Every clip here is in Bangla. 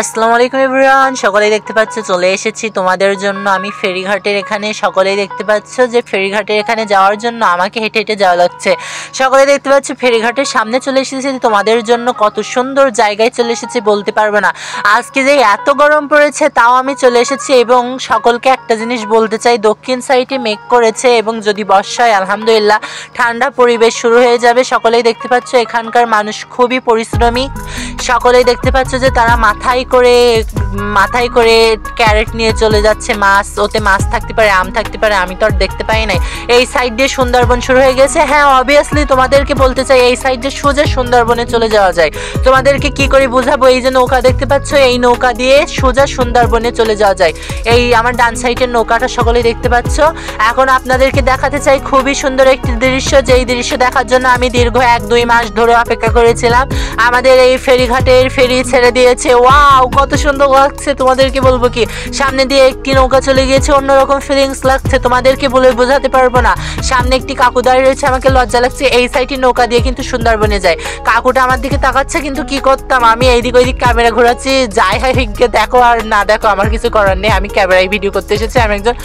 আসসালামু আলাইকুম এভরিওয়ান, সকলেই দেখতে পাচ্ছ চলে এসেছি তোমাদের জন্য আমি ফেরিঘাটের এখানে। সকলেই দেখতে পাচ্ছ যে ফেরিঘাটের এখানে যাওয়ার জন্য আমাকে হেঁটে হেঁটে যাওয়া লাগছে। সকলেই দেখতে পাচ্ছ ফেরিঘাটের সামনে চলে এসেছি তোমাদের জন্য। কত সুন্দর জায়গায় চলে এসেছি বলতে পারবো না। আজকে যে এত গরম পড়েছে তাও আমি চলে এসেছি এবং সকলকে একটা জিনিস বলতে চাই, দক্ষিণ সাইডে মেঘ করেছে এবং যদি বর্ষা হয় আলহামদুলিল্লাহ ঠান্ডা পরিবেশ শুরু হয়ে যাবে। সকলেই দেখতে পাচ্ছ এখানকার মানুষ খুবই পরিশ্রমী। সকলেই দেখতে পাচ্ছ যে তারা মাথায় করে ক্যারেট নিয়ে চলে যাচ্ছে। মাছ, ওতে মাছ থাকতে পারে, আম থাকতে পারে, আমি তো আর দেখতে পাই নাই। এই সাইড দিয়ে সুন্দরবন শুরু হয়ে গেছে। হ্যাঁ, অবভিয়াসলি তোমাদেরকে বলতে চাই এই সাইড দিয়ে সোজা সুন্দরবনে চলে যাওয়া যায়। তোমাদেরকে কি করে বুঝাবো, এই যে নৌকা দেখতে পাচ্ছ এই নৌকা দিয়ে সোজা সুন্দরবনে চলে যাওয়া যায়। এই আমার ডান সাইডের নৌকাটা সকলেই দেখতে পাচ্ছ। এখন আপনাদেরকে দেখাতে চাই খুবই সুন্দর একটি দৃশ্য, যেই দৃশ্য দেখার জন্য আমি দীর্ঘ 1-2 মাস ধরে অপেক্ষা করেছিলাম। আমাদের এই ফেরিঘাটের ফেরি ছেড়ে দিয়েছে। ওয়াও, কত সুন্দর লাগছে, তোমাদেরকে বলবো কি। সামনে দিয়ে একটি নৌকা চলে গিয়েছে, অন্যরকম ফিলিংস লাগছে, তোমাদেরকে বলে বোঝাতে পারবো না। সামনে একটি কাকু দাঁড়িয়ে রয়েছে, আমাকে লজ্জা লাগছে। এই সাইডে নৌকা দিয়ে কিন্তু সুন্দরবনে যায়। কাকুটা আমার দিকে তাকাচ্ছে, কিন্তু কি করতাম, আমি এইদিক ওইদিক ক্যামেরা ঘোরাচ্ছি। যাই হয় দেখো আর না দেখো, আমার কিছু করার নেই। আমি ক্যামেরায় ভিডিও করতে এসেছি, আমি একজন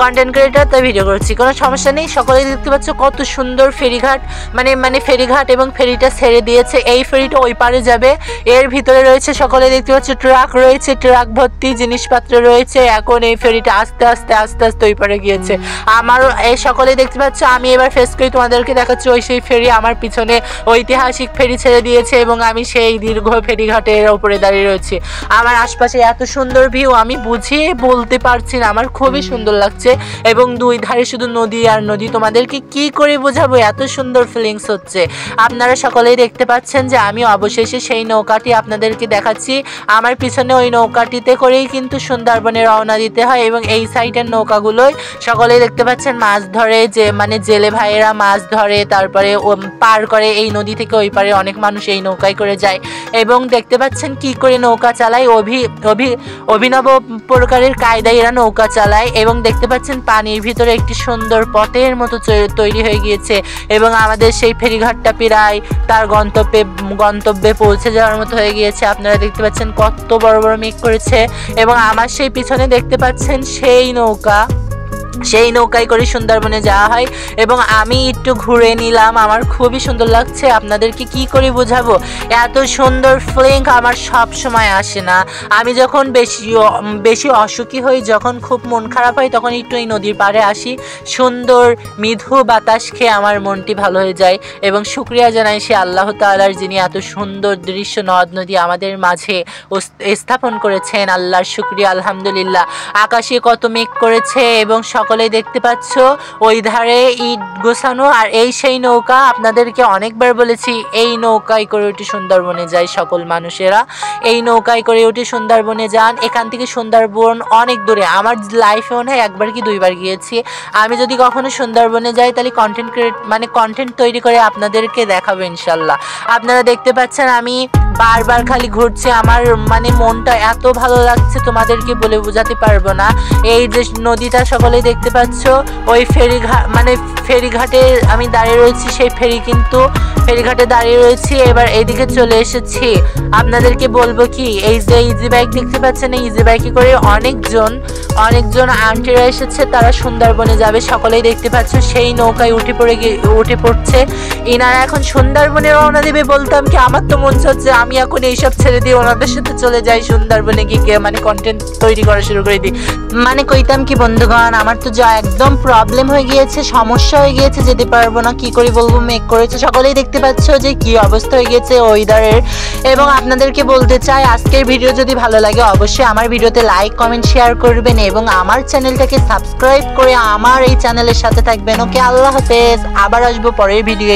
কন্টেন্ট ক্রিয়েটার, তাই ভিডিও করছি, কোনো সমস্যা নেই। সকলেই দেখতে পাচ্ছ কত সুন্দর ফেরিঘাট, মানে ফেরিঘাট এবং ফেরিটা ছেড়ে দিয়েছে। এই ফেরিটা ওই পারে যাবে। এর ভিতরে রয়েছে সকলে দেখতে পাচ্ছ ট্রাক রয়েছে, ট্রাক ভর্তি জিনিসপত্র রয়েছে। এখন এই ফেরিটা আস্তে আস্তে ওই পারে গিয়েছে। আমারও এই সকলেই দেখতে পাচ্ছ আমি এবার ফেস করি, তোমাদেরকে দেখাচ্ছি ওই সেই ফেরি। আমার পিছনে ঐতিহাসিক ফেরি ছেড়ে দিয়েছে এবং আমি সেই দীর্ঘ ফেরিঘাটের ওপরে দাঁড়িয়ে রয়েছি। আমার আশপাশে এত সুন্দর ভিউ আমি বুঝিয়ে বলতে পারছি না, আমার খুবই সুন্দর লাগছে। এবং দুই ধারে শুধু নদী আর নদী, তোমাদেরকে কি করে বোঝাবো, এত সুন্দর ফিলিংস হচ্ছে। আপনারা সকলেই দেখতে পাচ্ছেন যে আমি অবশেষে সেই নৌকাটি আপনাদেরকে দেখাচ্ছি। আমার পিছনে ওই নৌকাটিতে করেই কিন্তু সুন্দরবনে রওনা দিতে হয় এবং এই সাইডের নৌকাগুলোই সকলেই দেখতে পাচ্ছেন মাছ ধরে, যে মানে জেলে ভাইয়েরা মাছ ধরে, তারপরে পার করে এই নদী থেকে ওই পারে। অনেক মানুষ এই নৌকায় করে যায় এবং দেখতে পাচ্ছেন কি করে নৌকা চালায়, অভিনব প্রকারের কায়দায় এরা নৌকা চালায়। এবং দেখতে পাচ্ছেন পানির ভিতরে একটি সুন্দর পথের মতো তৈরি হয়ে গিয়েছে এবং আমাদের সেই ফেরিঘাটটা প্রায় তার গন্তব্যে পৌঁছে যাওয়ার মতো হয়ে গিয়েছে। আপনারা দেখতে পাচ্ছেন কত বড় বড় মেঘ করেছে এবং আমার সেই পিছনে দেখতে পাচ্ছেন সেই নৌকায় করে সুন্দরবনে যাওয়া হয় এবং আমি একটু ঘুরে নিলাম। আমার খুবই সুন্দর লাগছে, আপনাদেরকে কি করে বোঝাবো, এত সুন্দর ফিলিং আমার সব সময় আসে না। আমি যখন বেশি অসুখী হই, যখন খুব মন খারাপ হয়, তখন একটু এই নদীর পাড়ে আসি, সুন্দর মৃদু বাতাস খেয়ে আমার মনটি ভালো হয়ে যায় এবং শুকরিয়া জানাই সে আল্লাহ তাআলার, যিনি এত সুন্দর দৃশ্য নদ নদী আমাদের মাঝে স্থাপন করেছেন। আল্লাহর শুকরিয়া, আলহামদুলিল্লাহ। আকাশে কত মেঘ করেছে এবং সকলেই দেখতে পাচ্ছ ওই ধারে ইট গোছানো। আর এই সেই নৌকা, আপনাদেরকে অনেকবার বলেছি এই নৌকায় করে উঠে সুন্দরবনে যায় সকল মানুষেরা। এই নৌকায় করে উঠে সুন্দরবনে যান। এখান থেকে সুন্দরবন অনেক দূরে, আমার লাইফে মনে হয় 1বার কি 2বার গিয়েছি। আমি যদি কখনো সুন্দরবনে যাই তাহলে কন্টেন্ট তৈরি করে আপনাদেরকে দেখাবো ইনশাল্লাহ। আপনারা দেখতে পাচ্ছেন আমি বারবার খালি ঘুরছি, আমার মনটা এত ভালো লাগছে তোমাদেরকে বলে বোঝাতে পারবো না। এই যে নদীটা সকলেই দেখতে পাচ্ছ, ওই ফেরিঘাটে আমি দাঁড়িয়ে রয়েছি, সেই ফেরিঘাটে দাঁড়িয়ে রয়েছি। এবার এইদিকে চলে এসেছি। আপনাদেরকে বলবো কি, এই যে ইজি বাইক দেখতে পাচ্ছেন, এই ইজি বাইকে করে অনেকজন আন্টিরা এসেছে, তারা সুন্দরবনে যাবে। সকলেই দেখতে পাচ্ছ সেই নৌকায় উঠে পড়ছে। এনারা এখন সুন্দরবনে রওনা দেবে। বলতাম কি, আমার তো মন চাচ্ছে আমি এখন এইসব ছেড়ে দিয়ে ওনাদের সাথে চলে যাই সুন্দরবনে গিয়ে কন্টেন্ট তৈরি করা শুরু করে দিই। কইতাম কি বন্ধুগণ, আমার তো যা একদম প্রবলেম হয়ে গিয়েছে, সমস্যা হয়ে গিয়েছে, যেতে পারবো না, কি করে বলবো, মেঘ করেছে। সকলেই দেখতে পাচ্ছ যে কি অবস্থা হয়ে গেছে ওয়েদারের। এবং আপনাদেরকে বলতে চাই আজকের ভিডিও যদি ভালো লাগে অবশ্যই আমার ভিডিওতে লাইক, কমেন্ট, শেয়ার করবেন এবং আমার চ্যানেলটাকে সাবস্ক্রাইব করে আমার এই চ্যানেলের সাথে থাকবেন। ওকে, আল্লাহ হাফেজ। আবার আসবো পরের ভিডিও।